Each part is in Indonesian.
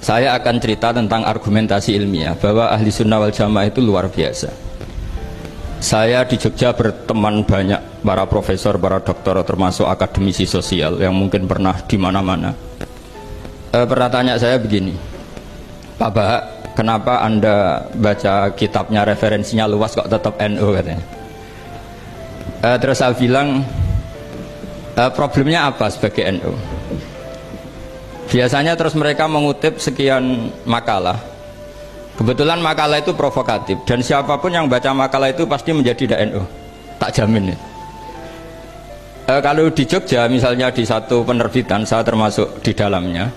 Saya akan cerita tentang argumentasi ilmiah bahwa ahli sunnah wal jamaah itu luar biasa. Saya di Jogja berteman banyak para profesor, para doktor, termasuk akademisi sosial yang mungkin pernah di mana-mana. Pernah tanya saya begini, Pak Bahak, kenapa Anda baca kitabnya referensinya luas kok tetap NU katanya. Terus saya bilang, problemnya apa sebagai NU? Biasanya terus mereka mengutip sekian makalah. Kebetulan makalah itu provokatif dan siapapun yang baca makalah itu pasti menjadi NU, tak jamin ya. Kalau di Jogja misalnya di satu penerbitan, saya termasuk di dalamnya,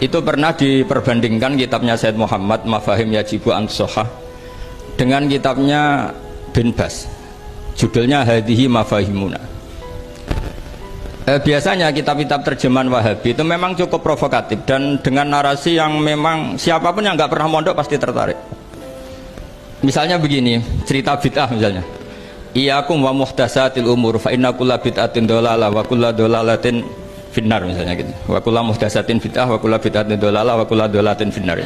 itu pernah diperbandingkan kitabnya Said Muhammad Mafahim Yajibu an Sohah dengan kitabnya Bin Bas, judulnya Hadihi Mafahimuna. Biasanya kitab-kitab terjemahan Wahabi itu memang cukup provokatif dan dengan narasi yang memang siapapun yang nggak pernah mondok pasti tertarik. Misalnya begini, cerita bid'ah misalnya, Iyyakum wa muhdatsatil umur fa inna kulla bid'atin dhalalah wa kulla dhalalatin finnar, misalnya gitu. Wa kulla muhdatsatin bid'ah wa kulla bid'atin dhalalah wa kulla dhalalatin finnar.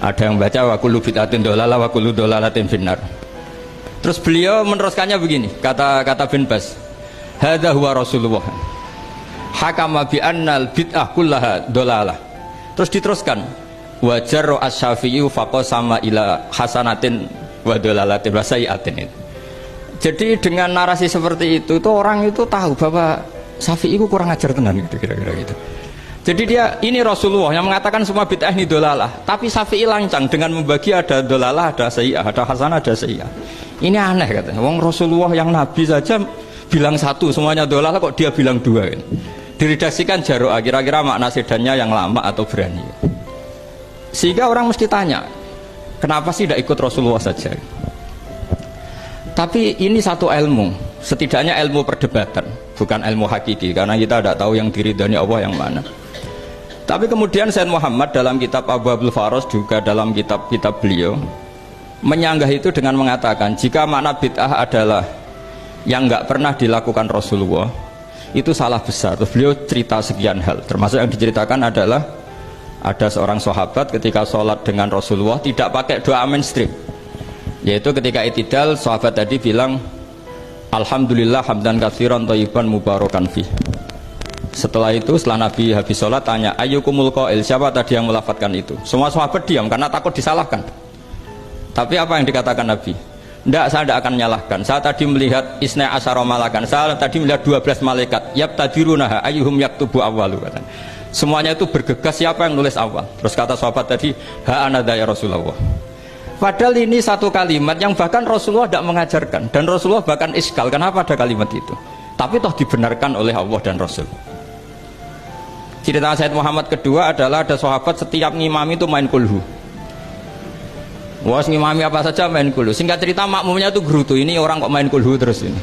Ada yang baca wa kullu bid'atin dhalalah wa kullu dhalalatin finnar. Terus beliau meneruskannya begini, kata Bin Bas, hadza huwa Rasulullah hakama bi annal bid'ah kullaha dhalalah. Terus diteruskan wajar asy-Syafi'i faqasama ila hasanatin wa dhalalatin wa sayyi'atin. Jadi dengan narasi seperti itu orang itu tahu bahwa Syafi'i itu kurang ajar tenan gitu, kira-kira gitu. Jadi dia ini Rasulullah yang mengatakan semua bid'ah ini dhalalah, tapi Syafi'i lancang dengan membagi ada dhalalah, ada sayyi'ah, ada hasanah, ada sayyi'ah. Ini aneh katanya. Wong Rasulullah yang nabi saja bilang satu semuanya dhalalah, kok dia bilang dua kan? Diredaksikan Jaro'a, kira-kira makna sedannya yang lama atau berani. Sehingga orang mesti tanya, kenapa sih tidak ikut Rasulullah saja? Tapi ini satu ilmu, setidaknya ilmu perdebatan, bukan ilmu hakiki, karena kita tidak tahu yang diridhani Allah yang mana. Tapi kemudian Said Muhammad dalam kitab Abu Abdul Faros, juga dalam kitab-kitab beliau menyanggah itu dengan mengatakan jika makna bid'ah adalah yang nggak pernah dilakukan Rasulullah, itu salah besar. Terus beliau cerita sekian hal, termasuk yang diceritakan adalah ada seorang sahabat ketika sholat dengan Rasulullah tidak pakai doa mainstream, yaitu ketika itidal sahabat tadi bilang alhamdulillah hamdan katsiran thayyiban mubarakan fih. Setelah itu setelah Nabi habis sholat tanya ayyukumul qail, siapa tadi yang melafadzkan itu? Semua sahabat diam karena takut disalahkan. Tapi apa yang dikatakan Nabi? Tidak, saya tidak akan menyalahkan. Saya tadi melihat isna asyara malakan. Saya tadi melihat 12 malaikat. Yabtadirunaha ayyuhum yaktubu awwalu. Semuanya itu bergegas siapa yang nulis awal. Terus kata sahabat tadi, ha anadha ya Rasulullah. Padahal ini satu kalimat yang bahkan Rasulullah tidak mengajarkan. Dan Rasulullah bahkan iskal, kenapa ada kalimat itu? Tapi toh dibenarkan oleh Allah dan Rasul. Cerita Said Muhammad kedua adalah ada sahabat setiap ngimami itu main kulhu. Wah, ngimami apa saja main kulhu. Singkat cerita makmumnya itu gerutu, ini orang kok main kulhu terus ini.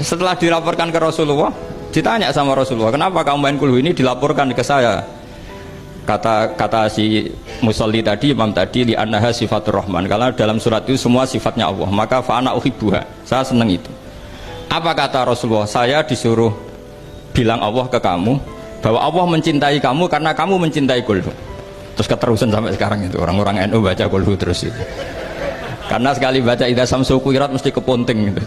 Setelah dilaporkan ke Rasulullah, ditanya sama Rasulullah, kenapa kamu main kulhu? Ini dilaporkan ke saya. Kata si musolli tadi, imam tadi, li annaha sifatur rahman, karena dalam surat itu semua sifatnya Allah, maka fa'ana uhibbuha, saya senang itu. Apa kata Rasulullah? Saya disuruh bilang Allah ke kamu bahwa Allah mencintai kamu karena kamu mencintai kulhu. Terus keterusan sampai sekarang itu orang-orang NU baca kulhu terus itu. Karena sekali baca idza samsu kuwirat mesti keponting gitu.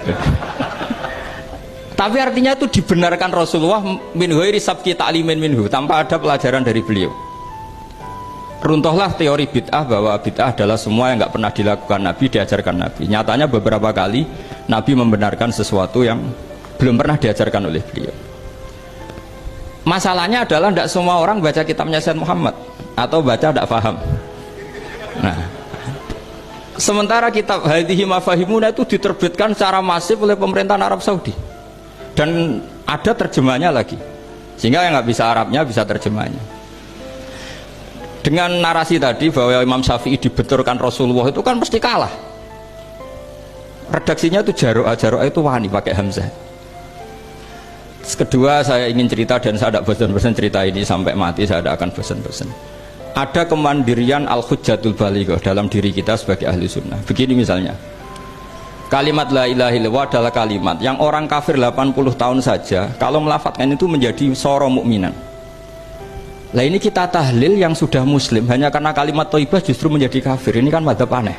Tapi artinya itu dibenarkan Rasulullah min ghairi sabqi ta'limin minhu, tanpa ada pelajaran dari beliau. Runtuhlah teori bid'ah bahwa bid'ah adalah semua yang nggak pernah dilakukan Nabi, diajarkan Nabi. Nyatanya beberapa kali Nabi membenarkan sesuatu yang belum pernah diajarkan oleh beliau. Masalahnya adalah tidak semua orang baca kitabnya Said Muhammad atau baca tidak paham. Nah, sementara kitab Hadihi Mafahimuna itu diterbitkan secara masif oleh pemerintahan Arab Saudi dan ada terjemahnya lagi, sehingga yang nggak bisa Arabnya bisa terjemahnya. Dengan narasi tadi bahwa Imam Syafi'i dibenturkan Rasulullah itu kan pasti kalah. Redaksinya itu Jaro'a itu wani pakai hamzah. Kedua, saya ingin cerita dan saya tidak bosan-bosan cerita ini sampai mati, saya tidak akan bosan-bosan. Ada kemandirian al-hujjatul balighah dalam diri kita sebagai ahli sunnah. Begini misalnya, kalimat la ilaha illallah adalah kalimat yang orang kafir 80 tahun saja kalau melafadzkan itu menjadi soro mukminan. Lah ini kita tahlil yang sudah muslim hanya karena kalimat thayyibah justru menjadi kafir. Ini kan madzhab aneh.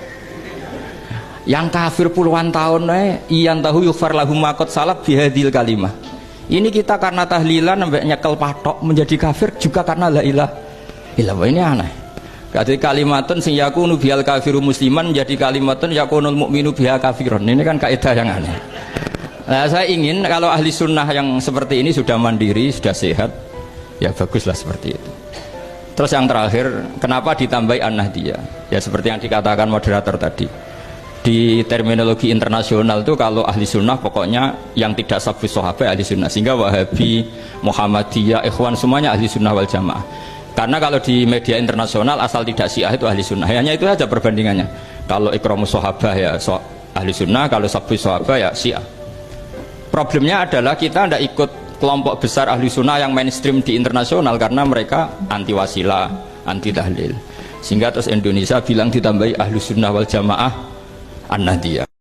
Yang kafir puluhan tahun iyan tahu yufar lahum maqad salab bihadil kalimah. Ini kita karena tahlilan sampai nyekel patok menjadi kafir juga karena la ilaha illallah. Ini aneh. Jadi kalimatun sing yakunu bihal kafiru musliman menjadi kalimatun yakunul mukminu biha kafirun. Ini kan kaidah yang aneh. Nah, saya ingin kalau ahli sunnah yang seperti ini sudah mandiri, sudah sehat, ya baguslah seperti itu. Terus yang terakhir, kenapa ditambahi an-nahdiyah? Ya seperti yang dikatakan moderator tadi. Di terminologi internasional itu kalau ahli sunnah pokoknya yang tidak sabus sahabat ahli sunnah. Sehingga Wahabi, Muhammadiyah, Ikhwan semuanya ahli sunnah wal jamaah. Karena kalau di media internasional asal tidak Syiah itu ahli sunnah. Hanya itu saja perbandingannya. Kalau ikramus sahabah ya ahli sunnah, kalau sabus sahabah ya Syiah. Problemnya adalah kita tidak ikut kelompok besar ahli sunnah yang mainstream di internasional karena mereka anti wasilah, anti tahlil. Sehingga terus Indonesia bilang ditambahi ahli sunnah wal jamaah an-nahdiyah.